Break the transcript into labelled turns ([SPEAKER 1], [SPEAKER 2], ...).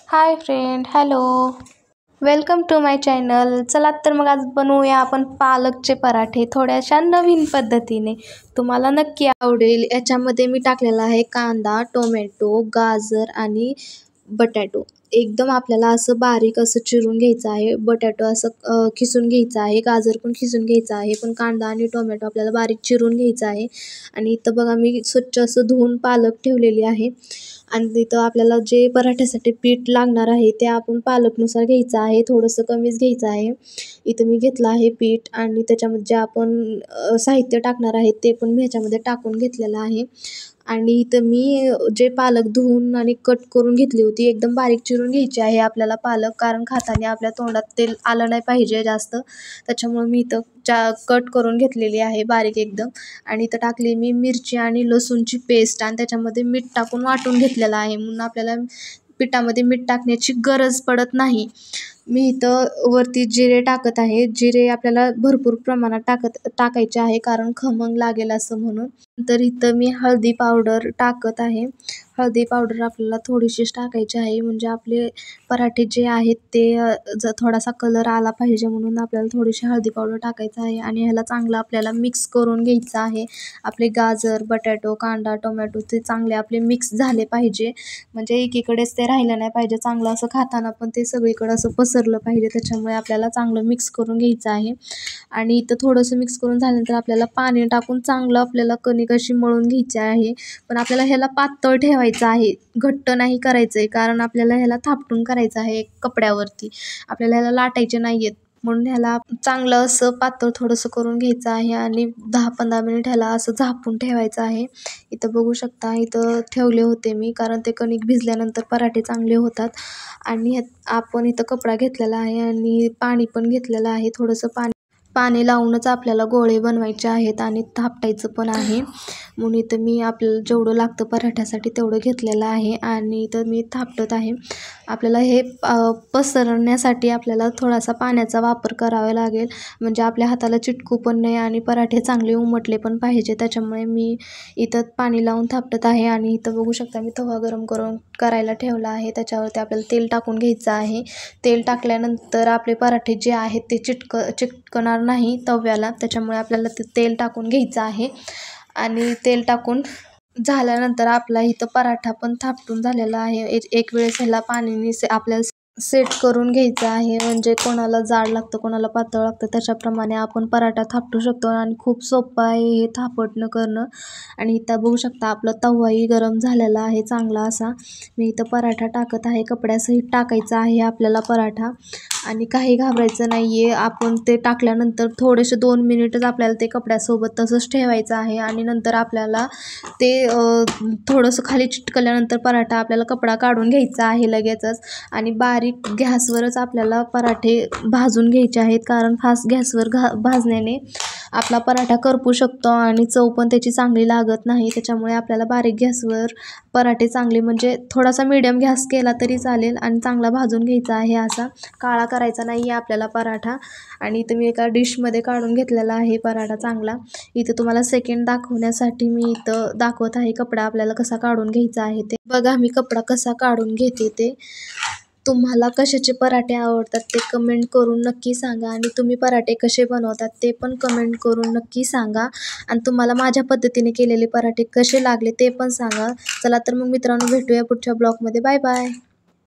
[SPEAKER 1] High friend, hello, welcome to my channel. चला तर मग आज बनवूया आपण पालकचे पराठे थोड्याशा नवीन पद्धतीने. तुम्हाला नक्की आवडेल. याच्यामध्ये मी टाकलेला आहे कांदा, टोमॅटो, गाजर आणि बटॅटो. एकदम आपल्याला असं बारीक असं चिरून घ्यायचं आहे. बटॅटो असं खिसून घ्यायचं आहे. गाजर पण खिसून घ्यायचं आहे. पण कांदा आणि टोमॅटो आपल्याला बारीक चिरून घ्यायचं आहे. आणि इथं बघा मी स्वच्छ असं धुवून पालक ठेवलेली आहे. आणि तिथं आपल्याला जे पराठ्यासाठी पीठ लागणार आहे ते आपण पालकनुसार घ्यायचं आहे. थोडंसं कमीच घ्यायचं आहे. इथं मी घेतलं आहे पीठ आणि त्याच्यामध्ये जे आपण साहित्य टाकणार आहे ते पण मी ह्याच्यामध्ये टाकून घेतलेलं आहे. आणि इथं मी जे पालक धुवून आणि कट करून घेतली होती, एकदम बारीक चिरून घ्यायची आहे आपल्याला पालक, कारण खाताना आपल्या तोंडात तेल आलं नाही पाहिजे जास्त. त्याच्यामुळे मी इथं कट करून घेतलेली आहे बारीक एकदम. आणि इथं टाकली मी मिरची आणि लसूणची पेस्ट आणि त्याच्यामध्ये मीठ टाकून वाटून घेतलेलं आहे, म्हणून आपल्याला पिठामध्ये मीठ टाकण्याची गरज पडत नाही. मी इथं वरती जिरे टाकत आहे. जिरे आपल्याला भरपूर प्रमाणात टाकायचे आहे, कारण खमंग लागेल असं म्हणून. तर इथं मी हळदी पावडर टाकत आहे. हळदी पावडर आपल्याला थोडीशीच टाकायची आहे, म्हणजे आपले पराठे जे आहेत ते थोडासा कलर आला पाहिजे, म्हणून आपल्याला थोडीशी हळदी पावडर टाकायचं आहे. आणि ह्याला चांगलं आपल्याला मिक्स करून घ्यायचं आहे. आपले गाजर, बटॅटो, कांदा, टोमॅटो ते चांगले आपले मिक्स झाले पाहिजे, म्हणजे एकीकडेच ते राहिलं नाही पाहिजे. चांगलं असं खाताना पण ते सगळीकडं असं पसरलं पाहिजे. त्याच्यामुळे आपल्याला चांगलं मिक्स करून घ्यायचं आहे. आणि इथं थोडंसं मिक्स करून झाल्यानंतर आपल्याला पाणी टाकून चांगलं आपल्याला कणिक अशी मळून घ्यायची आहे. पण आपल्याला ह्याला पातळ ठेवायचं आहे, घट्ट नाही करायचं आहे, कारण आपल्याला ह्याला थापटून करायचं आहे कपड्यावरती. आपल्याला ह्याला लाटायचे नाही आहेत, म्हणून ह्याला चांगलं असं पातळ थोडंसं करून घ्यायचं आहे. आणि 10-15 मिनिट ह्याला असं झाकून ठेवायचं आहे. इथं बघू शकता, इथं ठेवले होते मी, कारण ते कणिक भिजल्यानंतर पराठे चांगले होतात. आणि आपण इथं कपडा घेतलेला आहे आणि पाणी पण घेतलेलं आहे. थोडंसं पाणी लावूनच आपल्याला गोळे बनवायचे आहेत आणि थापटायचं पण आहे. म्हणून इथं मी आपल्याला जेवढं लागतं पराठ्यासाठी तेवढं घेतलेलं आहे आणि इथं मी थापटत आहे. आपल्याला हे पसरण्यासाठी आपल्याला थोडासा पाण्याचा वापर करावा लागेल, म्हणजे आपल्या हाताला चिटकू पण नाही आणि पराठे चांगले उमटले पण पाहिजे. त्याच्यामुळे मी इथं पाणी लावून थापटत आहे. आणि इथं बघू शकता मी तवा गरम करायला ठेवला आहे. त्याच्यावरती आपल्याला तेल टाकून घ्यायचं आहे. तेल टाकल्यानंतर आपले पराठे जे आहेत ते चिटकणार नाही तव्याला, त्याच्यामुळे आपल्याला ते तेल टाकून घ्यायचं आहे. आणि तेल टाकून झाल्यानंतर आपला इथं पराठा पण थापटून झालेला आहे. एक वेळेस ह्याला पाणीने आपल्याला सेट करून घ्यायचं आहे, म्हणजे कोणाला जाड लागतं कोणाला पातळ लागतं त्याच्याप्रमाणे आपण पराठा थापटू शकतो. आणि खूप सोपं आहे हे थापटणं करणं. आणि इथं बघू शकता आपला तवाही गरम झालेला आहे चांगला असा. मी इथं पराठा टाकत आहे. कपड्यासहित टाकायचा आहे आपल्याला पराठा, आणि काही घाबरायचं नाही आहे. आपण ते टाकल्यानंतर थोडेसे 2 मिनिटच आपल्याला ते कपड्यासोबत तसंच ठेवायचं आहे. आणि नंतर आपल्याला ते थोडंसं खाली चिटकल्यानंतर पराठा आपल्याला कपडा काढून घ्यायचा आहे लगेचच. आणि बारीक गॅसवरच आपल्याला पराठे भाजून घ्यायचे आहेत, कारण फास्ट गॅसवर भाजण्याने आपला पराठा करपू शकतो आणि चव पण त्याची चांगली लागत नाही. त्याच्यामुळे आपल्याला बारीक गॅसवर पराठे चांगले, म्हणजे थोडासा मीडियम गॅस केला तरी चालेल, आणि चांगला भाजून घ्यायचा आहे. असा काळा करायचा नाही आहे आपल्याला पराठा. आणि इथं मी एका डिशमध्ये काढून घेतलेला आहे पराठा चांगला. इथं तुम्हाला सेकंड दाखवण्यासाठी मी इथं दाखवत आहे कपडा आपल्याला कसा काढून घ्यायचा आहे ते. बघा मी कपडा कसा काढून घेते ते. तुम्हाला कशाचे पराठे आवडतात ते कमेंट करून नक्की सांगा, आणि तुम्ही पराठे कसे बनवतात ते पण कमेंट करून नक्की सांगा. आणि तुम्हाला माझ्या पद्धतीने केलेले पराठे कसे लागले ते पण सांगा. चला तर मग मित्रांनो, भेटूया पुढच्या ब्लॉगमध्ये. Bye bye.